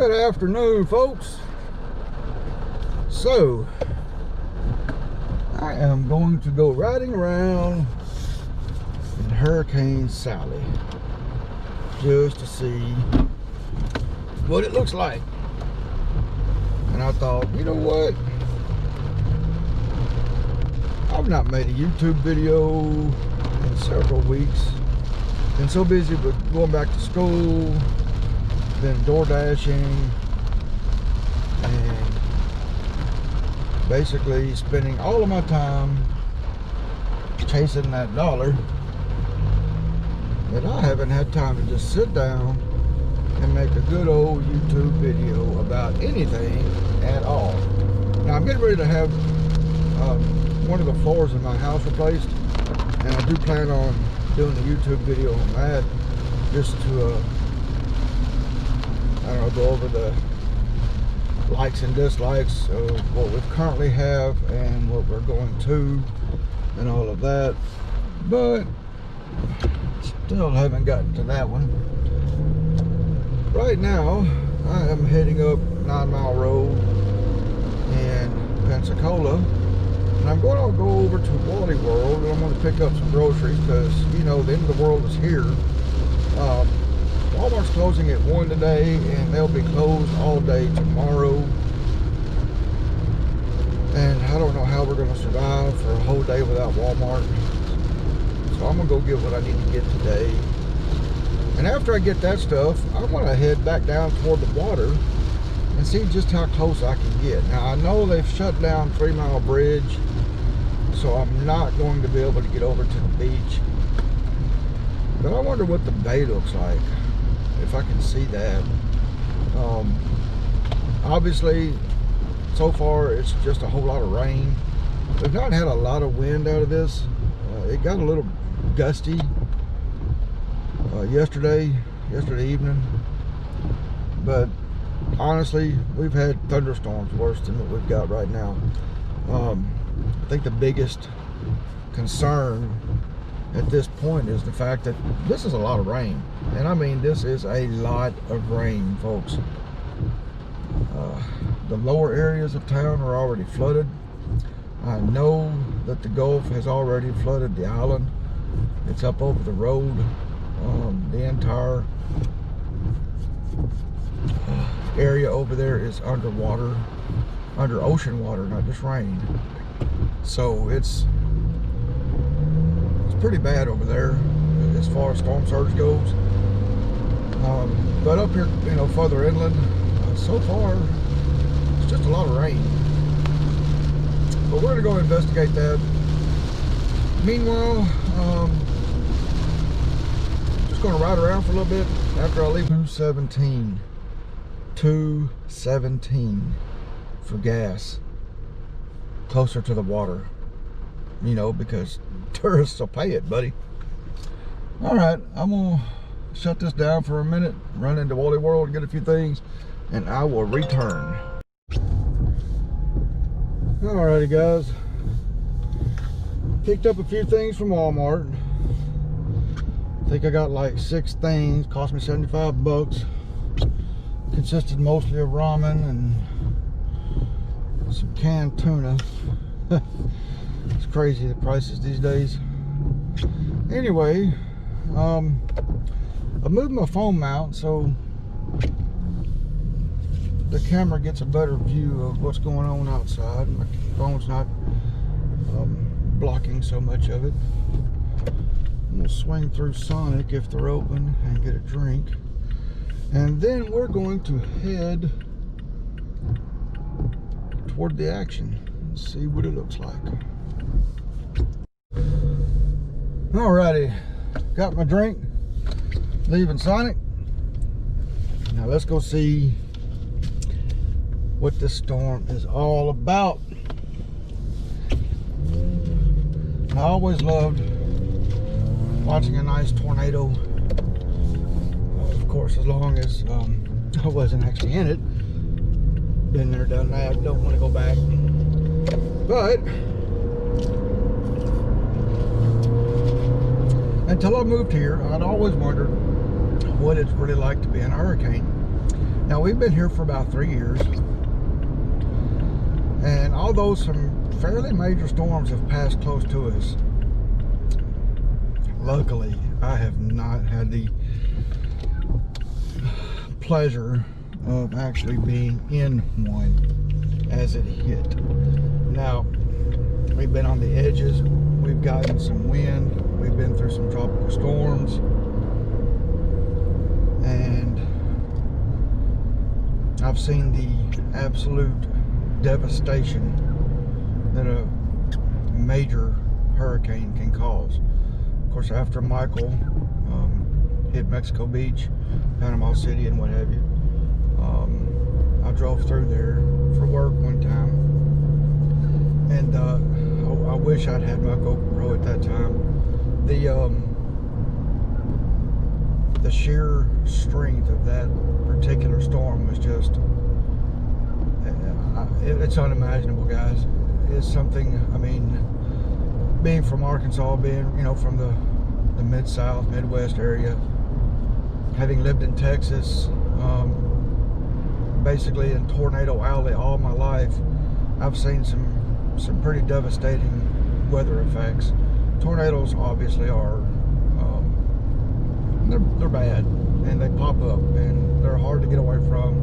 Good afternoon, folks. So, I am going to go riding around in Hurricane Sally just to see what it looks like. And I thought, you know what? I've not made a YouTube video in several weeks. Been so busy with going back to school, been door dashing, and basically spending all of my time chasing that dollar, that I haven't had time to just sit down and make a good old YouTube video about anything at all. Now I'm getting ready to have one of the floors in my house replaced, and I do plan on doing a YouTube video on that, just to I don't know, go over the likes and dislikes of what we currently have and what we're going to, and all of that. But still haven't gotten to that one. Right now I am heading up 9 Mile Road in Pensacola, and I'm going to go over to Wally World, and I'm going to pick up some groceries because, you know, the end of the world is here. Walmart's closing at 1 today, and they'll be closed all day tomorrow. And I don't know how we're going to survive for a whole day without Walmart. So I'm going to go get what I need to get today. And after I get that stuff, I'm going to head back down toward the water and see just how close I can get. Now, I know they've shut down 3 Mile Bridge, so I'm not going to be able to get over to the beach. But I wonder what the bay looks like, if I can see that. Obviously, so far it's just a whole lot of rain. We've not had a lot of wind out of this. It got a little gusty yesterday evening, but honestly, we've had thunderstorms worse than what we've got right now. I think the biggest concern at this point is the fact that this is a lot of rain. And I mean, this is a lot of rain, folks. The lower areas of town are already flooded. I know that the Gulf has already flooded the island. It's up over the road. The entire area over there is underwater, under ocean water, not just rain. So it's pretty bad over there as far as storm surge goes. But up here, you know, further inland, so far it's just a lot of rain. But we're gonna go investigate that. Meanwhile, just gonna ride around for a little bit after I leave. 217 for gas, closer to the water, you know, because tourists will pay it, buddy. All right, I'm gonna shut this down for a minute, run into Wally World, get a few things, and I will return. Alrighty, guys, picked up a few things from Walmart. I think I got like 6 things, cost me 75 bucks. Consisted mostly of ramen and some canned tuna. It's crazy, the prices these days. Anyway, I moved my phone mount so the camera gets a better view of what's going on outside. My phone's not blocking so much of it. I'm gonna swing through Sonic if they're open and get a drink, and then we're going to head toward the action and see what it looks like. Alrighty, got my drink, leaving Sonic. Now let's go see what this storm is all about. I always loved watching a nice tornado, of course, as long as I wasn't actually in it. Been there, done that, don't want to go back. But until I moved here, I'd always wondered what it's really like to be in a hurricane. Now, we've been here for about 3 years, and although some fairly major storms have passed close to us, luckily I have not had the pleasure of actually being in one as it hit. Now, we've been on the edges, we've gotten some wind, we've been through some tropical storms, and I've seen the absolute devastation that a major hurricane can cause. Of course, after Michael hit Mexico Beach, Panama City, and what have you, I drove through there for work one time, and I wish I'd had my GoPro at that time. The sheer strength of that particular storm was just, it's unimaginable, guys. It's something, I mean, being from Arkansas, being, you know, from the Mid-South, Midwest area, having lived in Texas, basically in Tornado Alley all my life, I've seen some pretty devastating weather effects. Tornadoes obviously are, they're bad, and they pop up, and they're hard to get away from.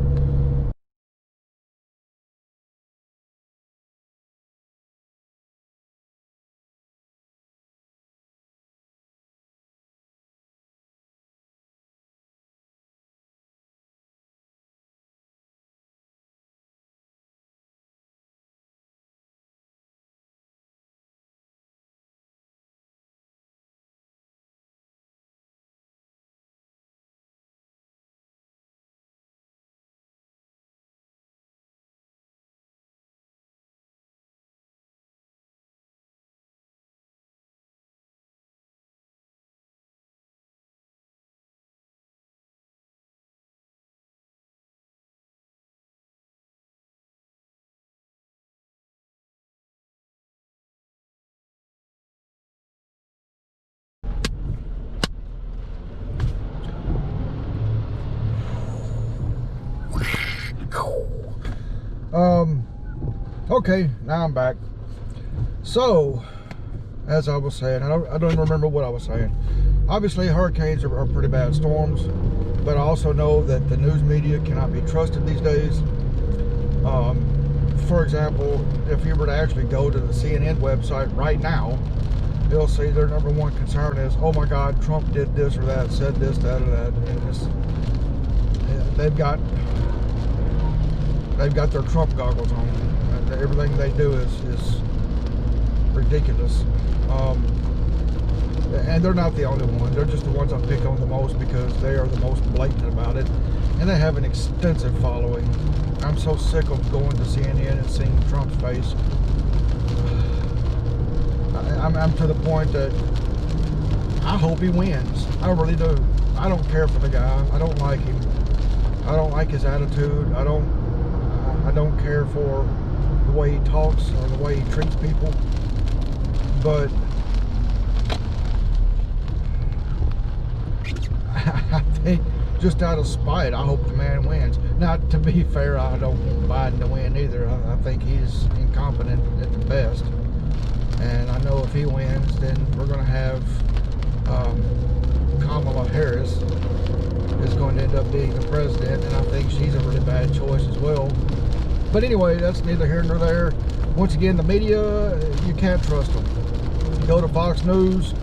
Okay, now I'm back. So, as I was saying, I don't even remember what I was saying. Obviously, hurricanes are pretty bad storms, but I also know that the news media cannot be trusted these days. For example, if you were to actually go to the CNN website right now, they'll say their number one concern is, oh my God, Trump did this or that, said this, that, or that, and it's, they've got their Trump goggles on. And everything they do is ridiculous. And they're not the only one. They're just the ones I pick on the most because they are the most blatant about it, and they have an extensive following. I'm so sick of going to CNN and seeing Trump's face. I'm to the point that I hope he wins. I really do. I don't care for the guy. I don't like him. I don't like his attitude. I don't care for the way he talks or the way he treats people. But I think just out of spite, I hope the man wins. Now, to be fair, I don't want Biden to win either. I think he's incompetent at the best. And I know if he wins, then we're going to have Kamala Harris is going to end up being the president, and I think she's a really bad choice as well. But anyway, that's neither here nor there. Once again, the media, you can't trust them. You go to Fox News.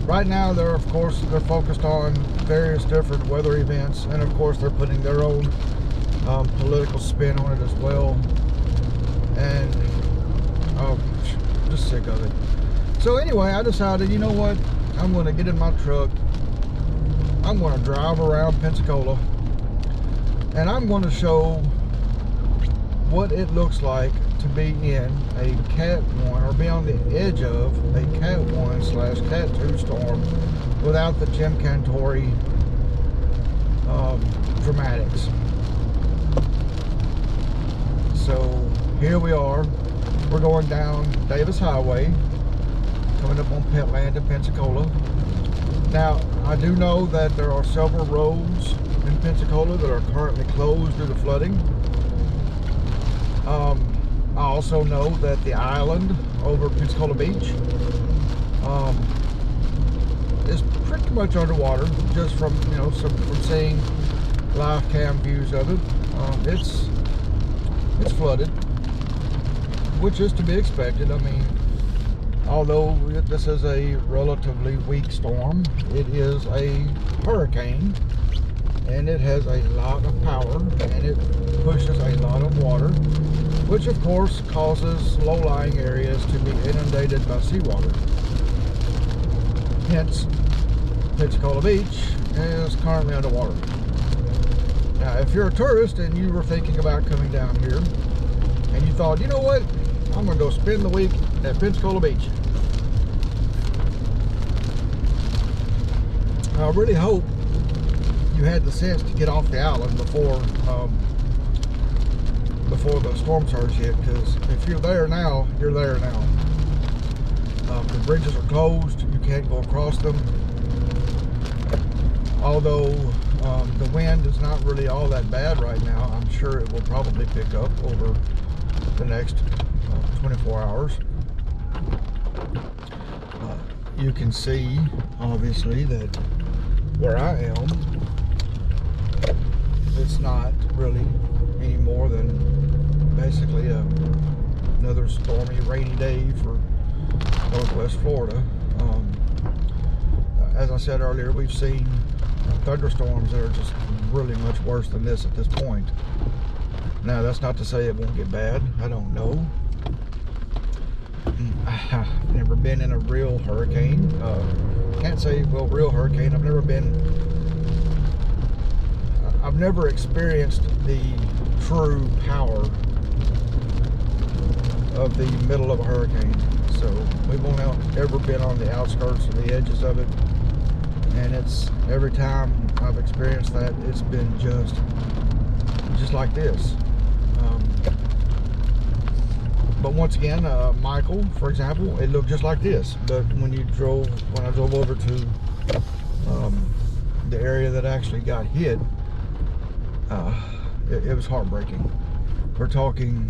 Right now, they're focused on various different weather events, and of course, they're putting their own political spin on it as well. And I'm just sick of it. So anyway, I decided, you know what? I'm going to get in my truck. I'm going to drive around Pensacola, and I'm going to show what it looks like to be in a Cat 1 or be on the edge of a Cat 1 / Cat 2 storm without the Jim Cantori dramatics. So here we are. We're going down Davis Highway, coming up on Petland in Pensacola. Now, I do know that there are several roads in in Pensacola that are currently closed due to flooding. I also know that the island over Pensacola Beach is pretty much underwater, just from from seeing live cam views of it. It's flooded, which is to be expected. I mean, although this is a relatively weak storm, it is a hurricane, and it has a lot of power, and it pushes a lot of water, which of course causes low-lying areas to be inundated by seawater. Hence, Pensacola Beach is currently underwater. Now, if you're a tourist and you were thinking about coming down here, and you thought, you know what, I'm gonna go spend the week at Pensacola Beach, I really hope you had the sense to get off the island before the storm surge hit, because if you're there now, you're there now. The bridges are closed, you can't go across them. Although the wind is not really all that bad right now, I'm sure it will probably pick up over the next 24 hours. You can see, obviously, that where I am, it's not really any more than basically another stormy, rainy day for Northwest Florida. As I said earlier, we've seen thunderstorms that are just really much worse than this at this point. Now, that's not to say it won't get bad. I don't know. I've never been in a real hurricane. Can't say, well, real hurricane. I've never experienced the true power of the middle of a hurricane. So we've only ever been on the outskirts or the edges of it. And it's, every time I've experienced that, it's been just like this. But once again, Michael, for example, it looked just like this. But when I drove over to the area that actually got hit, it was heartbreaking. We're talking,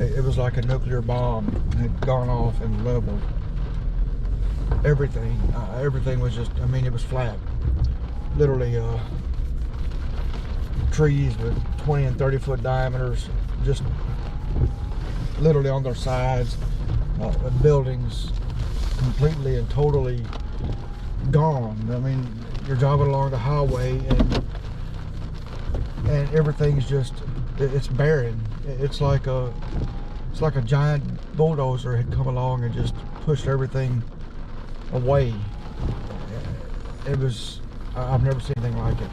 it was like a nuclear bomb had gone off and leveled everything. Everything was just, I mean, it was flat. Literally, trees with 20 and 30 foot diameters, just literally on their sides. Buildings completely and totally gone. I mean, you're driving along the highway and everything's just, it's barren. It's like a giant bulldozer had come along and just pushed everything away. It was, I've never seen anything like it.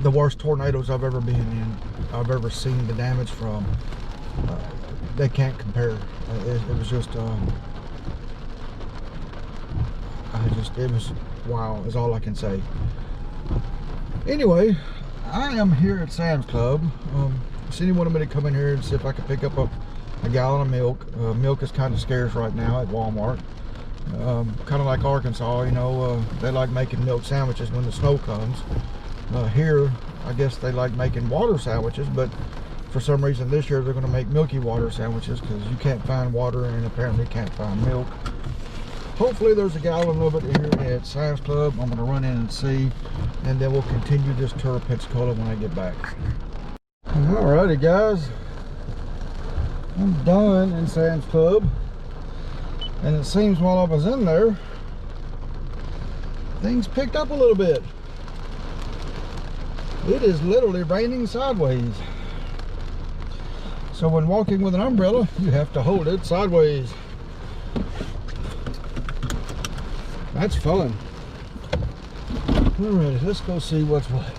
The worst tornadoes I've ever been in, I've ever seen the damage from, they can't compare. It was just, it was wow, is all I can say. Anyway, I am here at Sam's Club. Cindy wanted me to come in here and see if I could pick up a gallon of milk. Milk is kind of scarce right now at Walmart. Kind of like Arkansas, you know, they like making milk sandwiches when the snow comes. Here, I guess they like making water sandwiches, but for some reason this year they're going to make milky water sandwiches because you can't find water and apparently can't find milk. Hopefully there's a gallon of it here at Sam's Club. I'm going to run in and see, and then we'll continue this tour of Pensacola when I get back. Alrighty guys, I'm done in Sam's Club, and it seems while I was in there, things picked up a little bit. It is literally raining sideways. So when walking with an umbrella, you have to hold it sideways. That's fun. Alright, let's go see what's what.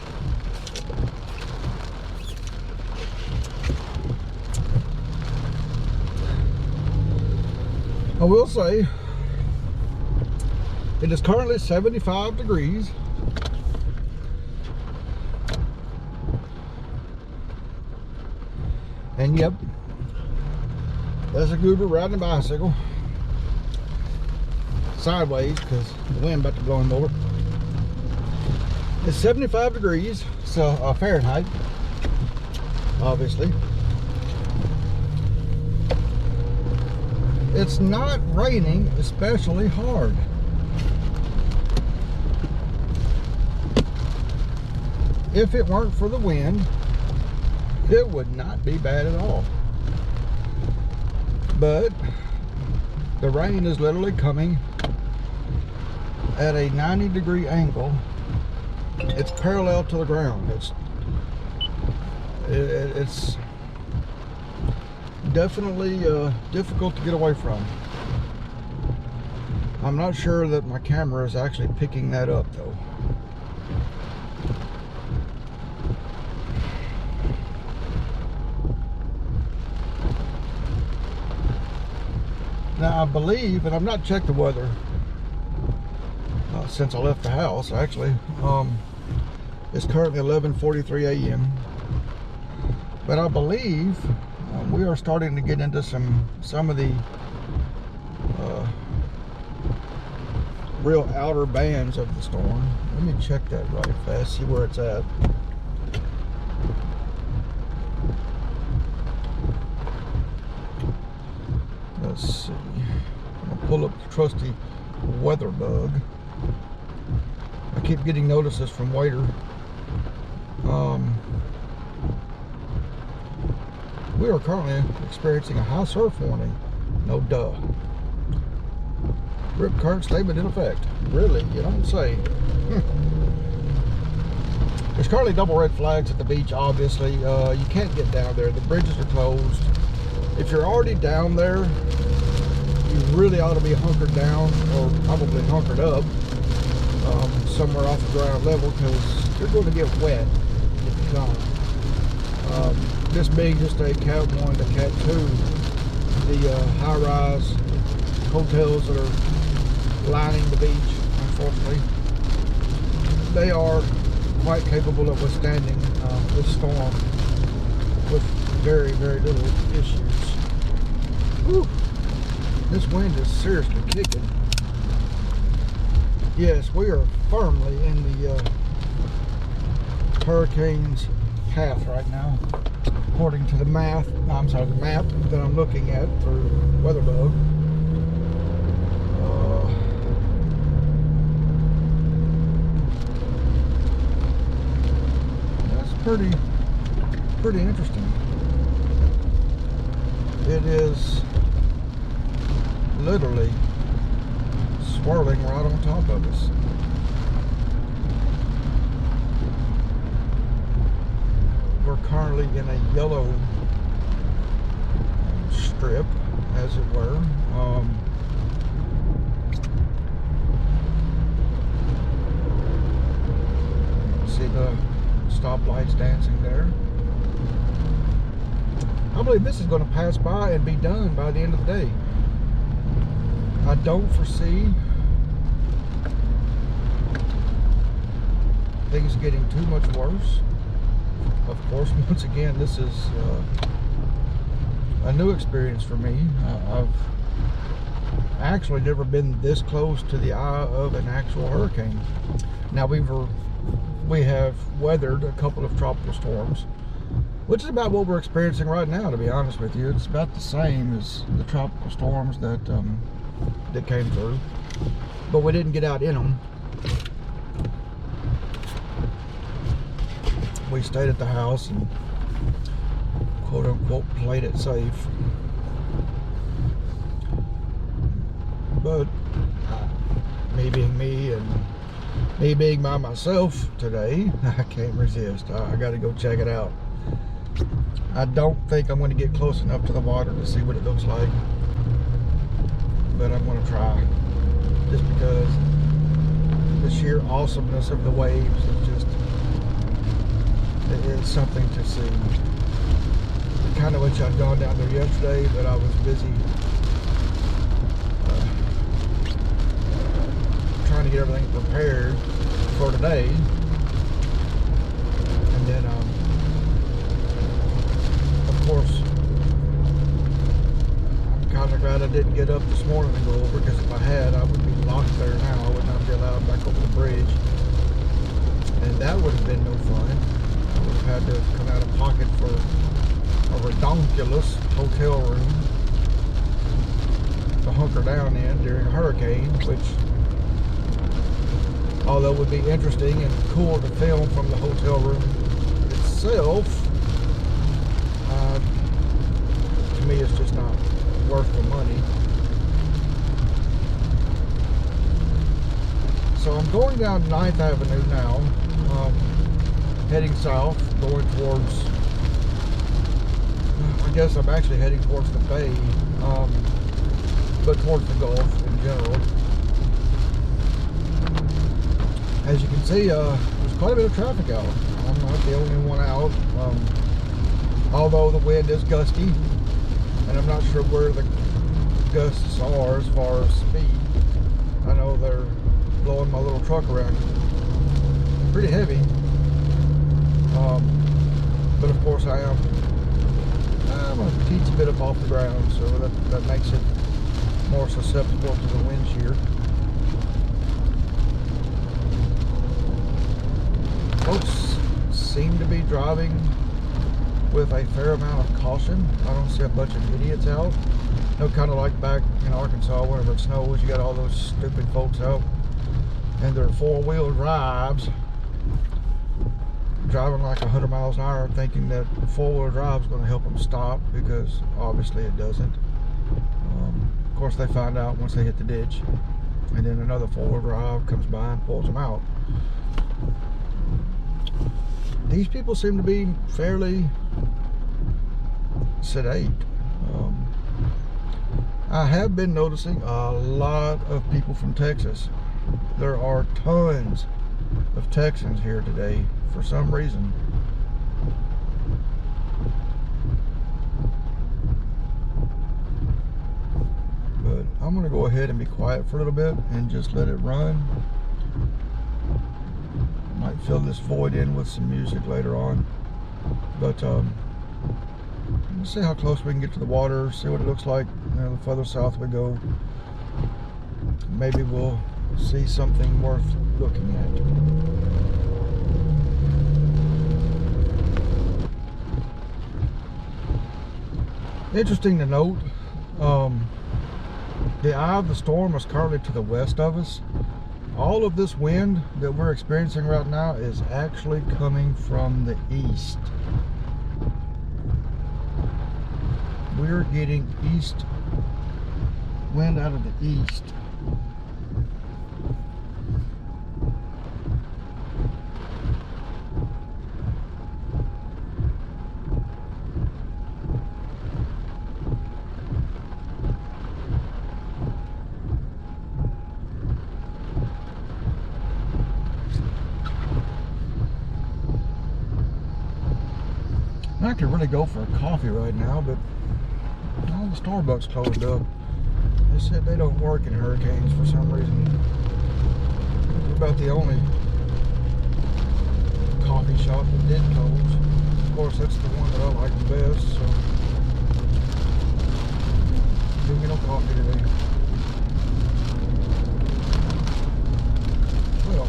I will say, it is currently 75 degrees. And yep, there's a goober riding a bicycle sideways because the wind about to blow him over. It's 75 degrees, so Fahrenheit, obviously. It's not raining especially hard. If it weren't for the wind, it would not be bad at all. But the rain is literally coming at a 90-degree angle. It's parallel to the ground. It's definitely difficult to get away from. I'm not sure that my camera is actually picking that up though. Now I believe, and I've not checked the weather since I left the house actually. It's currently 11:43 a.m. But I believe we are starting to get into some of the real outer bands of the storm. Let me check that right fast, see where it's at. Let's see. I'm gonna pull up the trusty weather bug. I keep getting notices from Wader. We are currently experiencing a high surf warning. No duh. Rip current statement in effect. Really? You don't say. There's currently double red flags at the beach, obviously. You can't get down there. The bridges are closed. If you're already down there, you really ought to be hunkered down, or probably hunkered up, somewhere off the ground level, because you're going to get wet if you don't. This being just a Cat 1 to Cat 2, the high-rise hotels that are lining the beach, unfortunately, they are quite capable of withstanding this storm with very, very little issues. Whew. This wind is seriously kicking. Yes, we are firmly in the hurricane's path right now, according to the map that I'm looking at through WeatherBug. That's pretty interesting. It is literally swirling right on top of us. We're currently in a yellow strip, as it were. See the stoplights dancing there. I believe this is going to pass by and be done by the end of the day. I don't foresee things getting too much worse. Of course, once again, this is a new experience for me. I've actually never been this close to the eye of an actual hurricane. Now we have weathered a couple of tropical storms, which is about what we're experiencing right now, to be honest with you. It's about the same as the tropical storms that came through, but we didn't get out in them. We stayed at the house and quote unquote played it safe. But me being me and me being by myself today, I can't resist. I got to go check it out. I don't think I'm going to get close enough to the water to see what it looks like, but I'm going to try, just because the sheer awesomeness of the waves is just, it is something to see. I kind of wish I'd gone down there yesterday, but I was busy trying to get everything prepared for today. And then of course, I'm kind of glad I didn't get up this morning and go over, because if I had, I would be locked there now. I would not be allowed back over the bridge. And that would have been no fun. I would have had to come out of pocket for a redonkulous hotel room to hunker down in during a hurricane, which, although would be interesting and cool to film from the hotel room itself, to me it's just not worth the money. So I'm going down 9th Avenue now, heading south, going towards, I guess I'm actually heading towards the bay, but towards the Gulf in general. As you can see, there's quite a bit of traffic out. I'm not the only one out, although the wind is gusty, and I'm not sure where the gusts are as far as speed. I know they're blowing my little truck around pretty heavy, but of course I'm a teensy bit up off the ground, so that makes it more susceptible to the wind shear. Folks seem to be driving with a fair amount of caution. I don't see a bunch of idiots out. You know, kind of like back in Arkansas whenever it snows, you got all those stupid folks out and their four-wheel drives driving like 100 miles an hour, thinking that four-wheel drive is going to help them stop, because obviously it doesn't. Of course, they find out once they hit the ditch, and then another four-wheel drive comes by and pulls them out. These people seem to be fairly sedate. I have been noticing a lot of people from Texas. There are tons of Texans here today for some reason. But I'm going to go ahead and be quiet for a little bit and just let it run. Might fill this void in with some music later on. But let's see how close we can get to the water, see what it looks like. You know, the further south we go, maybe we'll see something worth looking at. Interesting to note, the eye of the storm is currently to the west of us. All of this wind that we're experiencing right now is actually coming from the east. We're getting east wind out of the east. I could really go for a coffee right now, but all the Starbucks closed up. They said they don't work in hurricanes for some reason. It's about the only coffee shop that did close. Of course, that's the one that I like the best, so didn't get no coffee today. Well,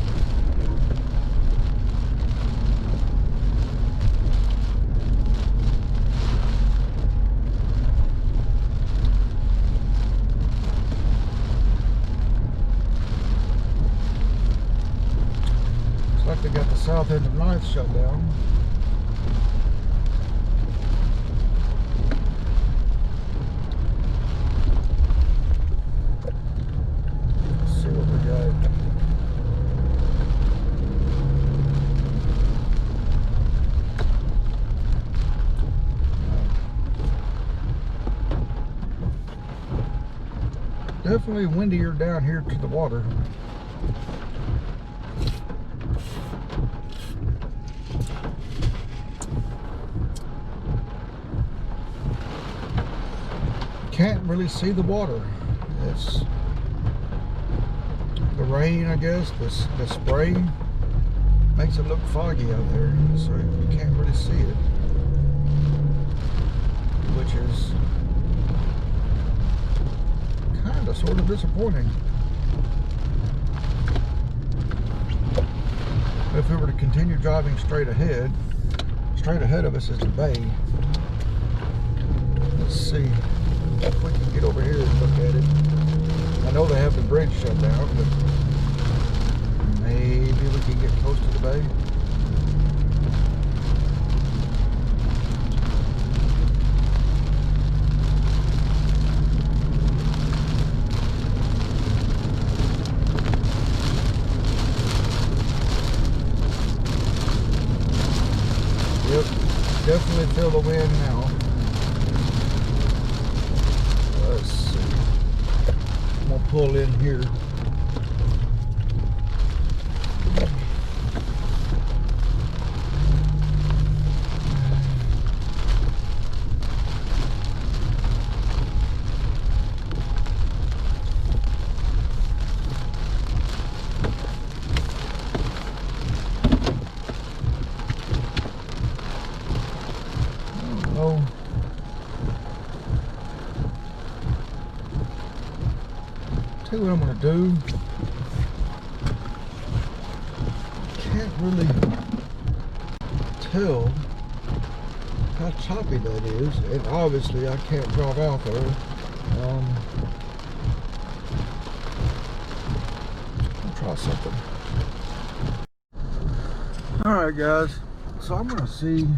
they got the south end of 9th shut down. Let's see what we got. Definitely windier down here to the water. Can't really see the water. It's the rain, I guess. The spray makes it look foggy out there, so you can't really see it, which is kind of sort of disappointing. If we were to continue driving straight ahead of us is the bay. Let's see if we can get over here and look at it. I know they have the bridge shut down, but maybe we can get close to the bay. Yep, definitely feel the wind now. Let's see. I'm gonna pull in here. Tell you what I'm going to do. Can't really tell how choppy that is, and obviously I can't drive out there. I'll try something. Alright guys, so I'm going to see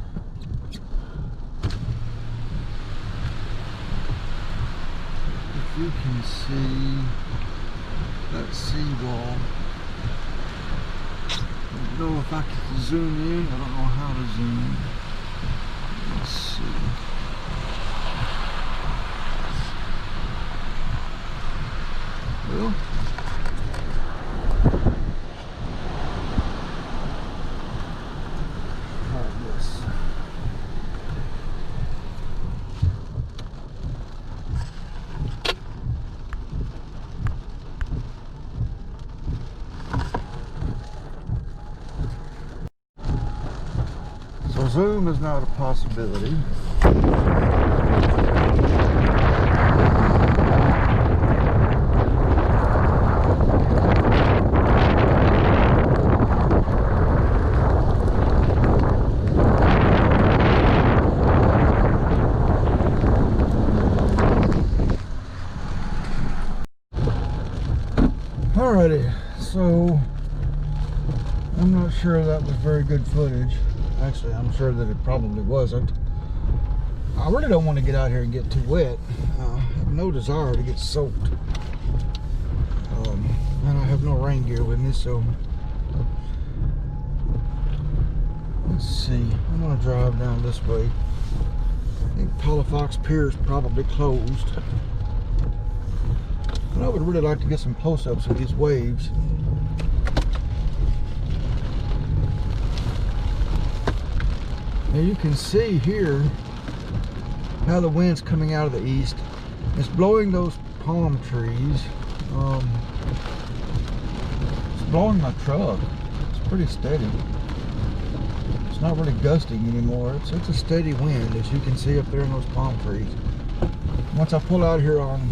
if you can see that seawall. I don't know if I can zoom in. I don't know how to zoom in. Let's see. Well, try this. So zoom is not a possibility. Alrighty, so I'm not sure that was very good footage. Actually, I'm sure that it probably wasn't. I really don't want to get out here and get too wet. I have no desire to get soaked. And I have no rain gear with me, so let's see. I'm going to drive down this way. I think Palafox Pier is probably closed. And I would really like to get some close-ups of these waves. Now you can see here how the wind's coming out of the east. It's blowing those palm trees. It's blowing my truck. It's pretty steady. It's not really gusting anymore. It's a steady wind, as you can see up there in those palm trees. Once I pull out here on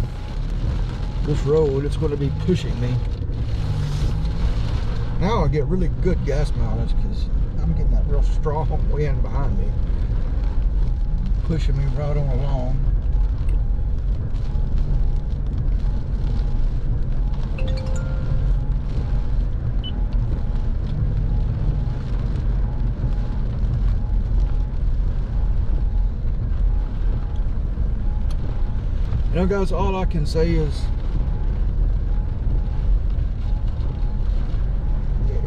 this road, it's going to be pushing me. Now I get really good gas mileage because I'm getting that real strong wind behind me, pushing me right on along. You know, guys, all I can say is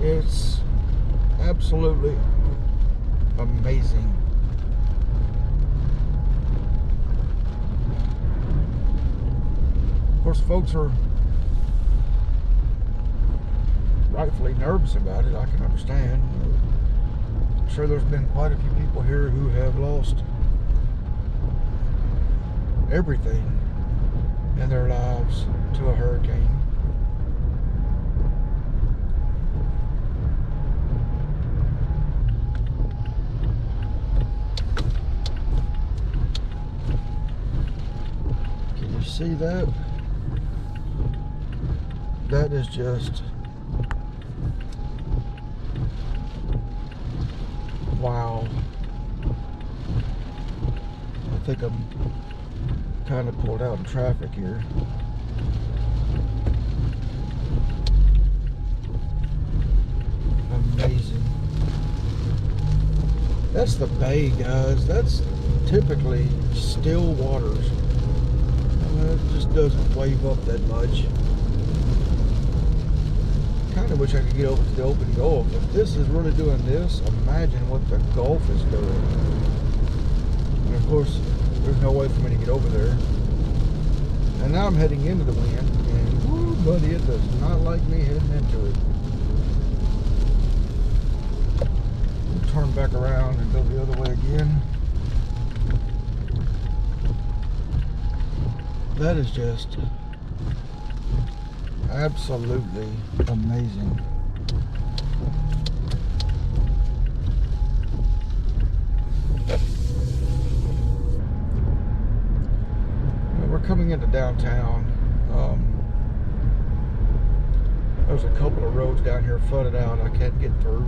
it's absolutely amazing. Of course, folks are rightfully nervous about it. I can understand. I'm sure there's been quite a few people here who have lost everything in their lives to a hurricane. Can you see that? That is just Wow. I think I'm kind of pulled out in traffic here. Amazing. That's the bay, guys. That's typically still waters. It just doesn't wave up that much. Kind of wish I could get over to the open Gulf. If this is really doing this, imagine what the Gulf is doing. And of course, there's no way for me to get over there. And now I'm heading into the wind, and whoo, buddy, it does not like me heading into it. We'll turn back around and go the other way again. That is just absolutely amazing. We're coming into downtown. There's a couple of roads down here flooded out I can't get through.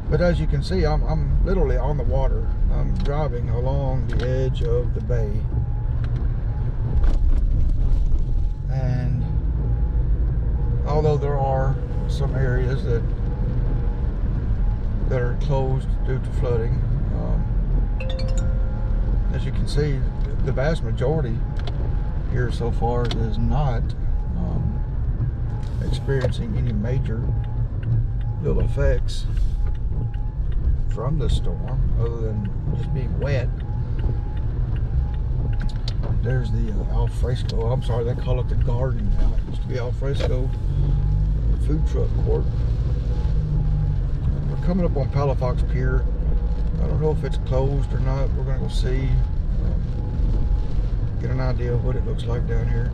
But as you can see, I'm literally on the water. I'm driving along the edge of the bay. And although there are some areas that are closed due to flooding, as you can see, the vast majority here so far is not experiencing any major ill effects from the storm, other than just being wet. There's the Alfresco. I'm sorry, they call it the Garden now. It used to be Alfresco food truck court. We're coming up on Palafox Pier. I don't know if it's closed or not. We're going to go see, get an idea of what it looks like down here.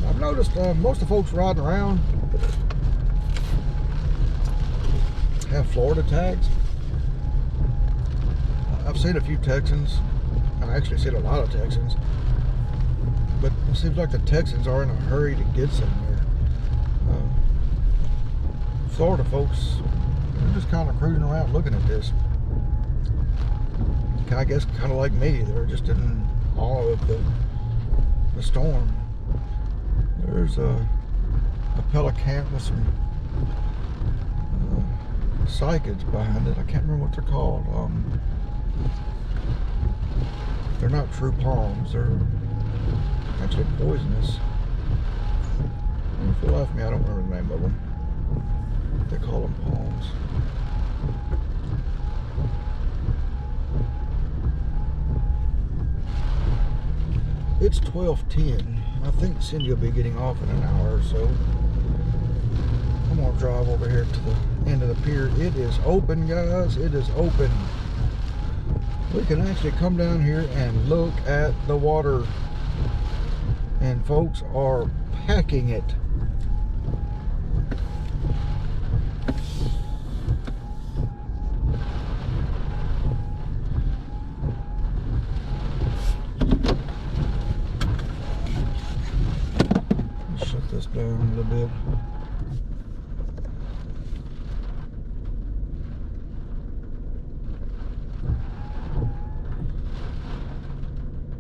I've noticed most of the folks riding around have Florida tags. I've seen a few Texans. I've actually seen a lot of Texans. But it seems like the Texans are in a hurry to get somewhere. Florida folks, they're just kind of cruising around looking at this. I guess kind of like me, they're just in awe of the storm. There's a pelican with some cycads behind it. I can't remember what they're called. They're not true palms. They're actually poisonous. For the life of me, I don't remember the name of them. They call them palms. It's 12:10. I think Cindy will be getting off in an hour or so. I'm gonna drive over here to the end of the pier. It is open, guys. It is open. We can actually come down here and look at the water. And folks are packing it. Shut this down a little bit.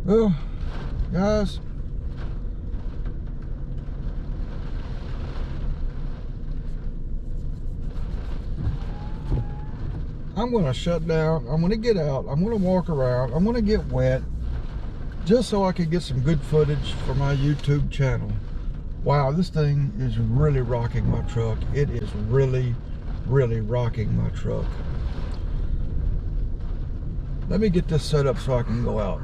Well, guys, I'm going to shut down. I'm going to get out. I'm going to walk around. I'm going to get wet just so I can get some good footage for my YouTube channel. Wow, this thing is really rocking my truck. It is really, really rocking my truck. Let me get this set up so I can go out.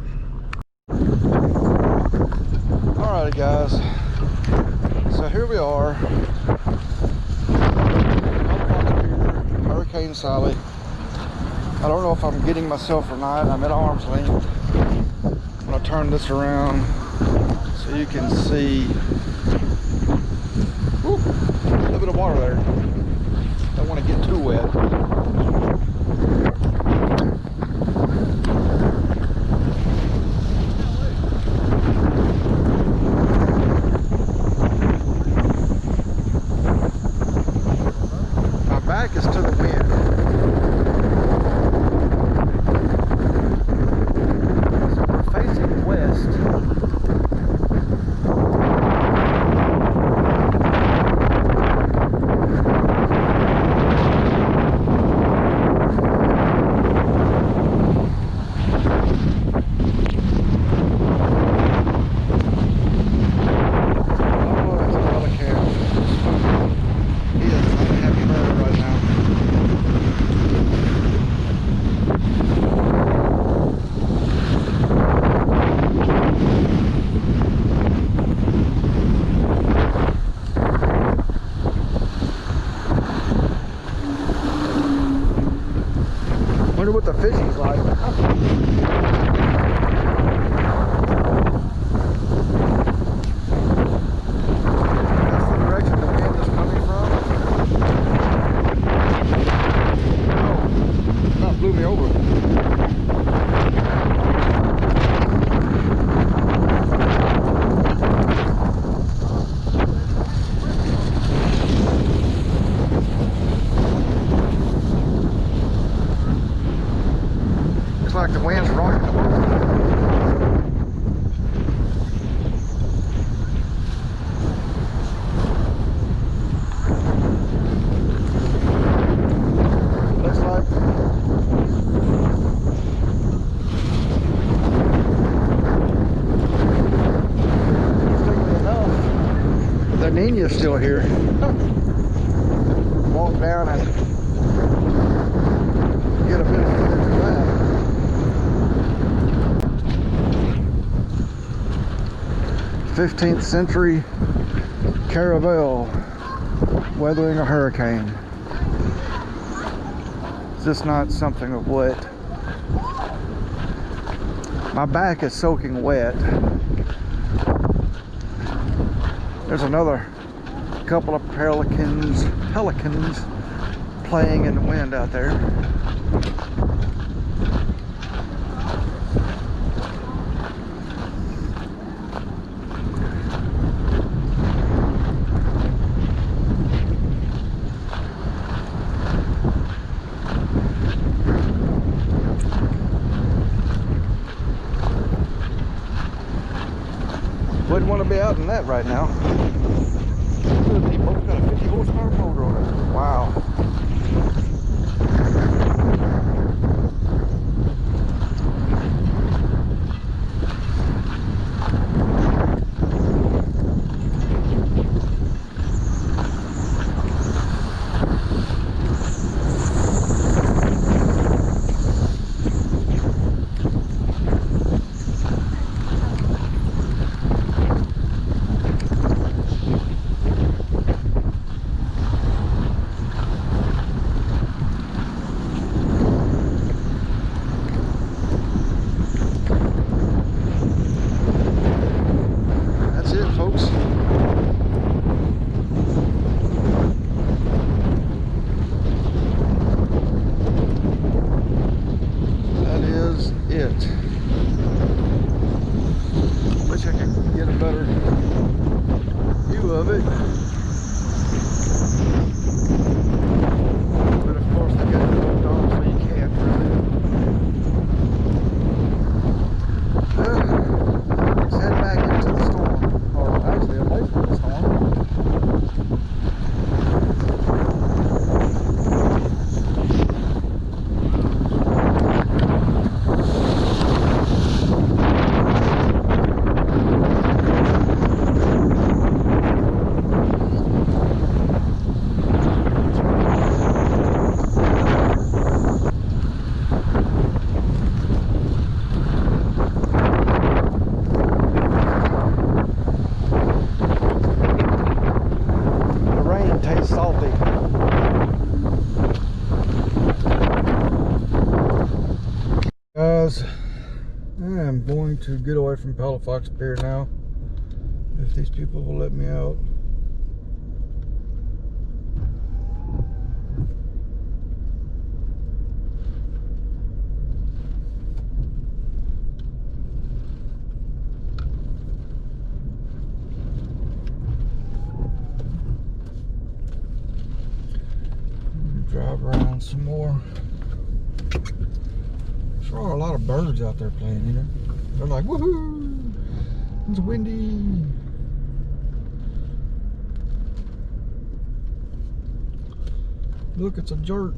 Alrighty, guys. So here we are. Hurricane Sally. I don't know if I'm getting myself or not. I'm at arm's length. I'm going to turn this around so you can see. Woo, a little bit of water there. Don't want to get too wet. My back is to the wind. Wonder what the fishing's like. That's the direction the wind is coming from. Oh, that blew me over. Looks like the wind's rocking the boat. Looks like the Nina's still here. Walk down and get a bit of footage of that. 15th century caravel weathering a hurricane. Is this not something of wet? My back is soaking wet. There's another couple of pelicans playing in the wind out there. Wouldn't want to be out in that right now. They both got a 50 horsepower motor on it. Wow. Wish I could get a better view of it. But of course they got it hooked on so you can't really. Let's head back into the storm. Or actually away from the storm. Salty. Guys, I am going to get away from Palafox Pier now, if these people will let me out. Drive around some more. There are a lot of birds out there playing, you know. They're like, woohoo! It's windy. Look, it's a jerk.